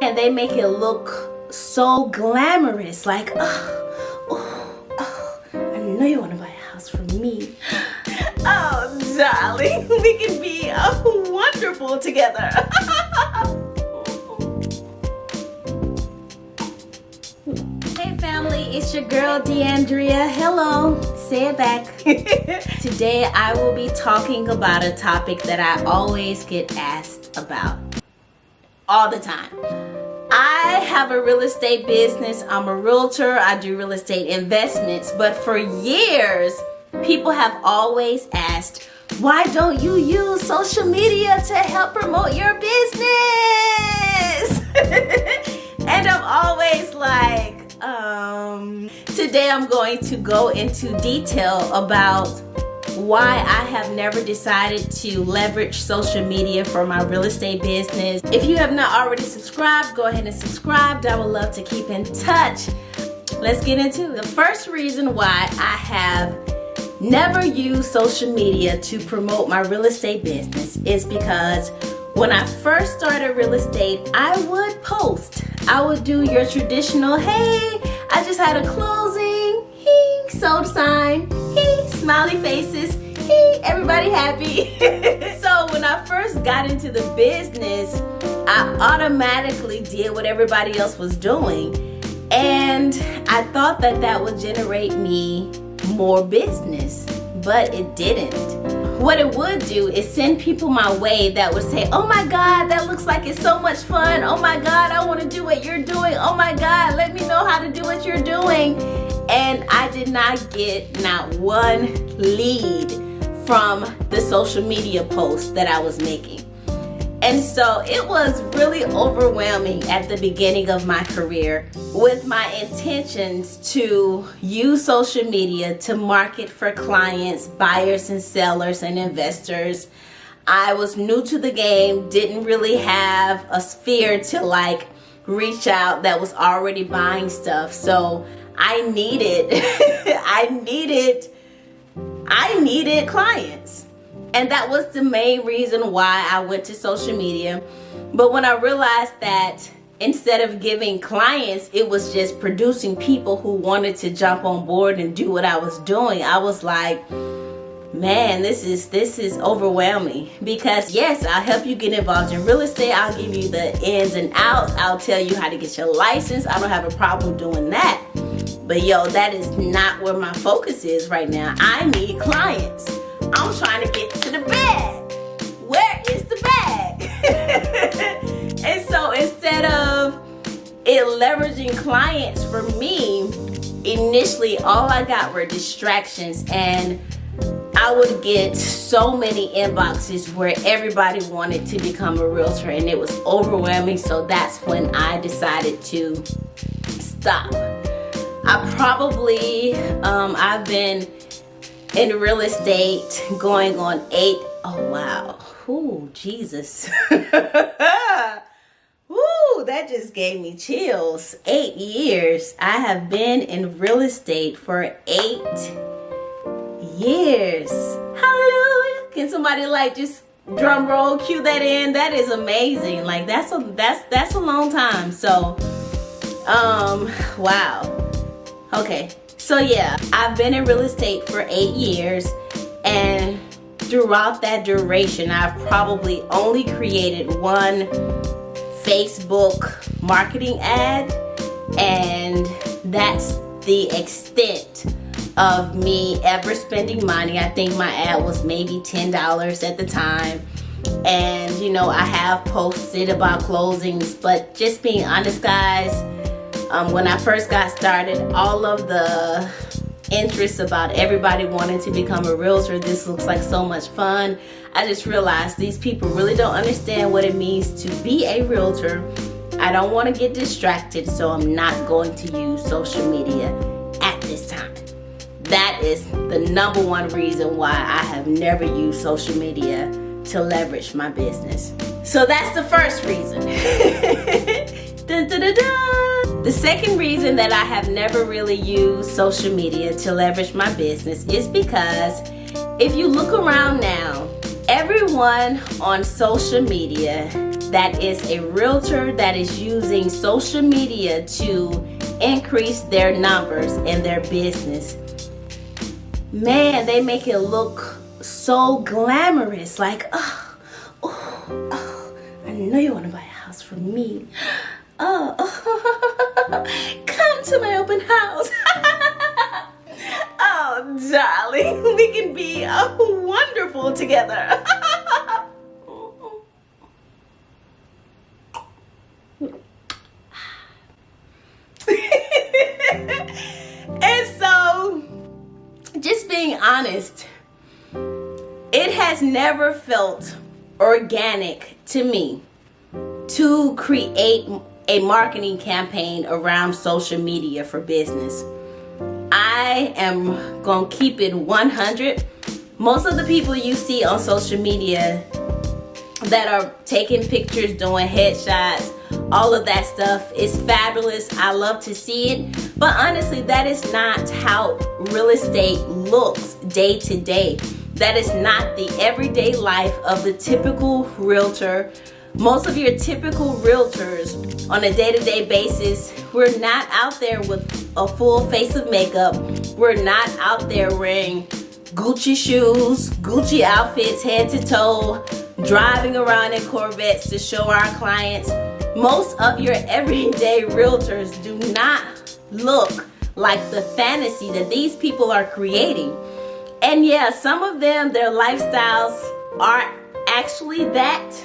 man, they make it look so glamorous. Like, oh, I know you want to buy a house from me. Oh, darling, we can be wonderful together. Hey family, it's your girl DeAndrea. Hello, say it back. Today I will be talking about a topic that I always get asked about all the time. I have a real estate business. I'm a realtor. I do real estate investments. But for years, people have always asked, why don't you use social media to help promote your business? And I'm always like, today I'm going to go into detail about why I have never decided to leverage social media for my real estate business. If you have not already subscribed, go ahead and subscribe. I would love to keep in touch. Let's get into it. The first reason why I have never used social media to promote my real estate business is because when I first started real estate, I would post. I would do your traditional, hey, I just had a closing, sold sign, smiley faces, everybody happy. So when I first got into the business, I automatically did what everybody else was doing. And I thought that that would generate me more business, but it didn't. What it would do is send people my way that would say, oh my God, that looks like it's so much fun. Oh my God, I want to do what you're doing. Oh my God, let me know how to do what you're doing. And I did not get not one lead from the social media posts that I was making. And so it was really overwhelming at the beginning of my career with my intentions to use social media to market for clients, buyers and sellers and investors. I was new to the game, didn't really have a sphere to like reach out that was already buying stuff. So I needed clients. And that was the main reason why I went to social media. But when I realized that instead of giving clients, it was just producing people who wanted to jump on board and do what I was doing, I was like, man, this is overwhelming. Because yes, I'll help you get involved in real estate. I'll give you the ins and outs. I'll tell you how to get your license. I don't have a problem doing that. But yo, that is not where my focus is right now. I need clients. I'm trying to get to the bag. Where is the bag? And so instead of it leveraging clients for me, initially all I got were distractions, and I would get so many inboxes where everybody wanted to become a realtor, and it was overwhelming. So that's when I decided to stop. I've been in real estate going on 8. Oh wow. Ooh, Jesus. Ooh, that just gave me chills. 8 years. I have been in real estate for 8 years. Hallelujah. Can somebody like just drum roll, cue that in? That is amazing. Like that's a long time. So wow. Okay. So yeah, I've been in real estate for 8 years, and throughout that duration, I've probably only created one Facebook marketing ad, and that's the extent of me ever spending money. I think my ad was maybe $10 at the time. And you know, I have posted about closings, but just being honest, guys, when I first got started, all of the interest about everybody wanting to become a realtor, this looks like so much fun, I just realized these people really don't understand what it means to be a realtor. I don't want to get distracted, so I'm not going to use social media at this time. That is the number one reason why I have never used social media to leverage my business. So that's the first reason. Dun, dun, dun, dun. The second reason that I have never really used social media to leverage my business is because if you look around now, everyone on social media that is a realtor that is using social media to increase their numbers in their business, man, they make it look so glamorous. Like, oh, I know you want to buy a house from me. Oh, come to my open house. Oh, darling, we can be wonderful together. And so, just being honest, it has never felt organic to me to create a marketing campaign around social media for business. I am gonna keep it 100. Most of the people you see on social media that are taking pictures, doing headshots, all of that stuff is fabulous. I love to see it. But honestly, that is not how real estate looks day to day. That is not the everyday life of the typical realtor. Most of your typical realtors on a day-to-day basis, we're not out there with a full face of makeup. We're not out there wearing Gucci shoes, Gucci outfits head to toe, driving around in Corvettes to show our clients. Most of your everyday realtors do not look like the fantasy that these people are creating. And yeah, some of them, their lifestyles are actually that.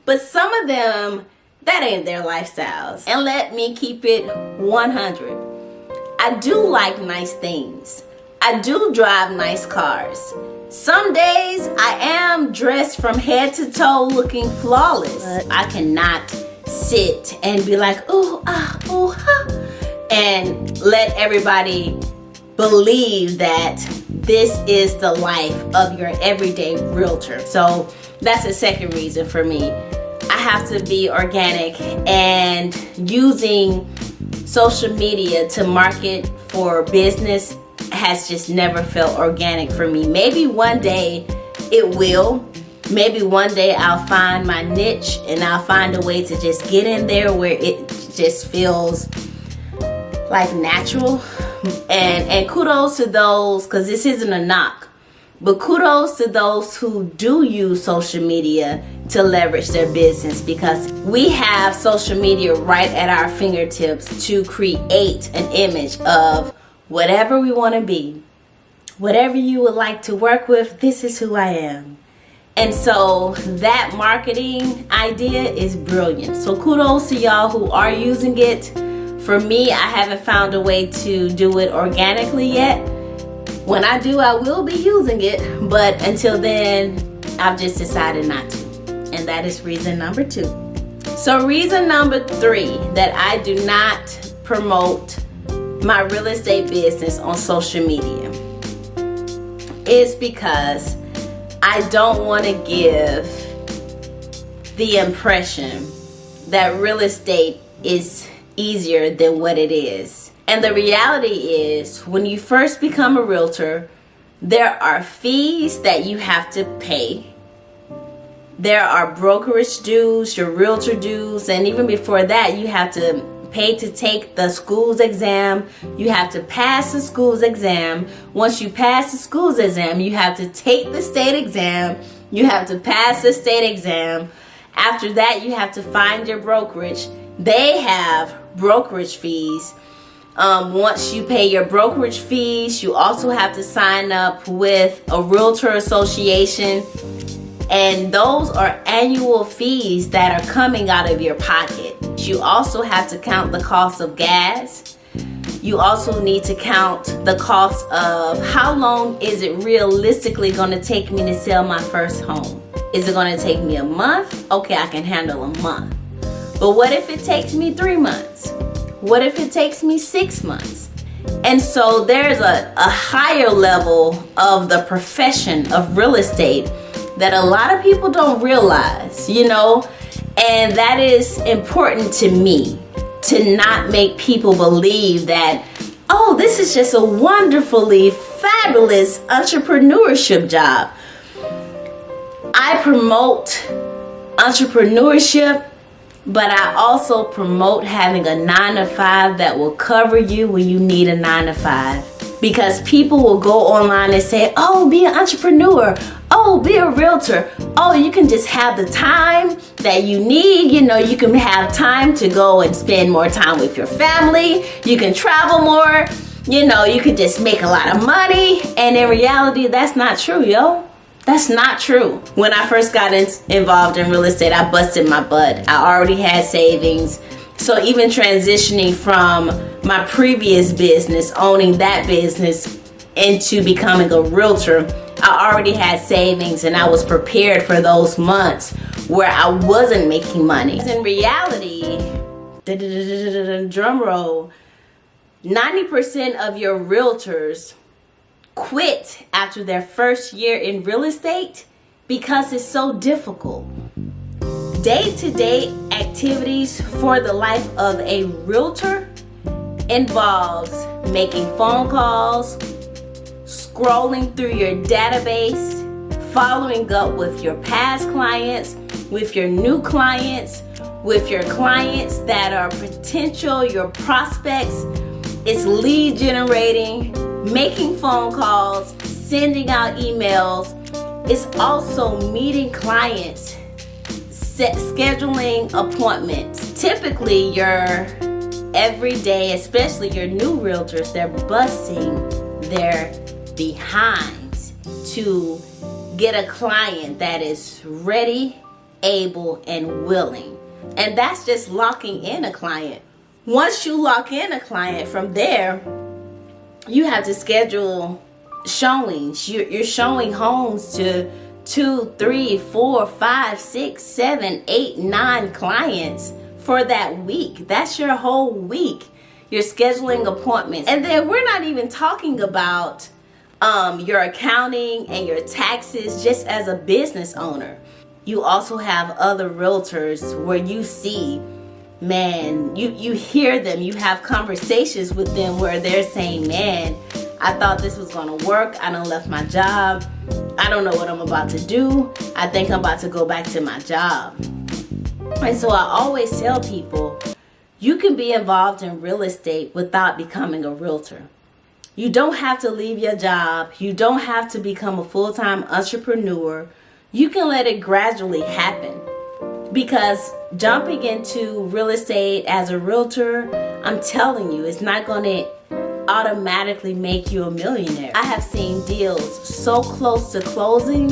But some of them, that ain't their lifestyles. And let me keep it 100. I do like nice things. I do drive nice cars. Some days I am dressed from head to toe looking flawless. But I cannot sit and be like, ooh, and let everybody believe that this is the life of your everyday realtor. So that's the second reason for me. I have to be organic, and using social media to market for business has just never felt organic for me. Maybe one day it will. Maybe one day I'll find my niche and I'll find a way to just get in there where it just feels like natural. And kudos to those, because this isn't a knock, but kudos to those who do use social media to leverage their business, because we have social media right at our fingertips to create an image of whatever we want to be. Whatever you would like to work with, this is who I am. And so that marketing idea is brilliant. So kudos to y'all who are using it. For me, I haven't found a way to do it organically yet. When I do, I will be using it. But until then, I've just decided not to. And that is reason number 2. So reason number 3 that I do not promote my real estate business on social media is because I don't want to give the impression that real estate is easier than what it is. And the reality is, when you first become a realtor, there are fees that you have to pay. There are brokerage dues, your realtor dues, and even before that, you have to pay to take the school's exam. You have to pass the school's exam. Once you pass the school's exam, you have to take the state exam. You have to pass the state exam. After that, you have to find your brokerage. They have brokerage fees. Once you pay your brokerage fees, you also have to sign up with a realtor association. And those are annual fees that are coming out of your pocket. You also have to count the cost of gas. You also need to count the cost of how long is it realistically going to take me to sell my first home. Is it going to take me a month? Okay, I can handle a month. But what if it takes me 3 months? What if it takes me 6 months? And so there's a higher level of the profession of real estate that a lot of people don't realize, and that is important to me, to not make people believe that, oh, this is just a wonderfully fabulous entrepreneurship job. I I promote entrepreneurship, but I also promote having a 9-to-5 that will cover you when you need a 9-to-5. Because people will go online and say, oh, be an entrepreneur. Oh, be a realtor. Oh, you can just have the time that you need. You know, you can have time to go and spend more time with your family. You can travel more. You know, you can just make a lot of money. And in reality, that's not true, yo. That's not true. When I first got involved in real estate, I busted my butt. I already had savings. So even transitioning from my previous business, owning that business, into becoming a realtor, I already had savings and I was prepared for those months where I wasn't making money. In reality, drum roll, 90% of your realtors quit after their first year in real estate because it's so difficult. Day-to-day activities for the life of a realtor involves making phone calls, scrolling through your database, following up with your past clients, with your new clients, with your clients that are potential, your prospects. It's lead generating, making phone calls, sending out emails. It's also meeting clients, scheduling appointments. Typically, your everyday, especially your new realtors, they're busting their behinds to get a client that is ready, able, and willing. And that's just locking in a client. Once you lock in a client, from there, you have to schedule showings. You're showing homes to 2, 3, 4, 5, 6, 7, 8, 9 clients for that week. That's your whole week. You're scheduling appointments. And then we're not even talking about your accounting and your taxes just as a business owner. You also have other realtors where you see, man, you hear them, you have conversations with them where they're saying, man, I thought this was gonna work. I done left my job. I don't know what I'm about to do. I think I'm about to go back to my job. And so I always tell people, you can be involved in real estate without becoming a realtor. You don't have to leave your job. You don't have to become a full-time entrepreneur. You can let it gradually happen. Because jumping into real estate as a realtor, I'm telling you, it's not going to automatically make you a millionaire. I have seen deals so close to closing,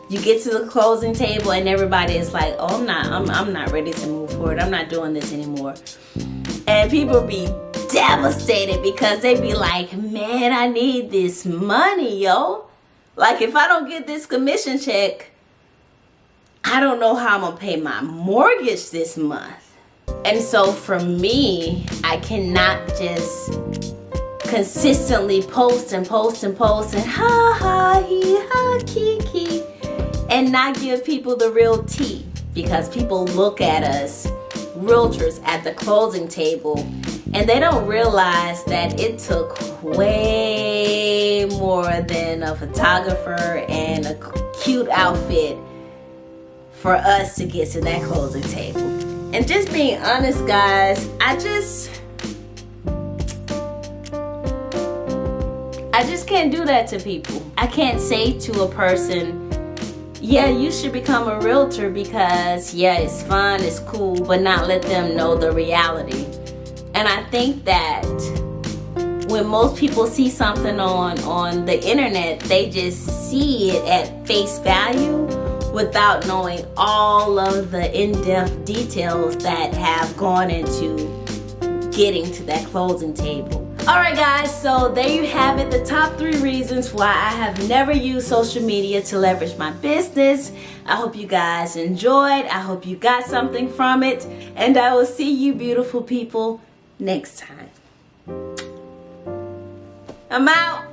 you get to the closing table and everybody is like, oh, I'm not ready to move forward. I'm not doing this anymore. And people be devastated because they be like, man, I need this money, yo. Like, if I don't get this commission check, I don't know how I'm gonna pay my mortgage this month. And so for me, I cannot just consistently post and ha ha he ha kiki and not give people the real tea, because people look at us realtors at the closing table and they don't realize that it took way more than a photographer and a cute outfit for us to get to that closing table. And just being honest, guys, I just can't do that to people. I can't say to a person, yeah, you should become a realtor because, yeah, it's fun, it's cool, but not let them know the reality. And I think that when most people see something on the internet, they just see it at face value without knowing all of the in-depth details that have gone into getting to that closing table. Alright guys, so there you have it, the top 3 reasons why I have never used social media to leverage my business. I hope you guys enjoyed. I hope you got something from it. And I will see you beautiful people next time. I'm out.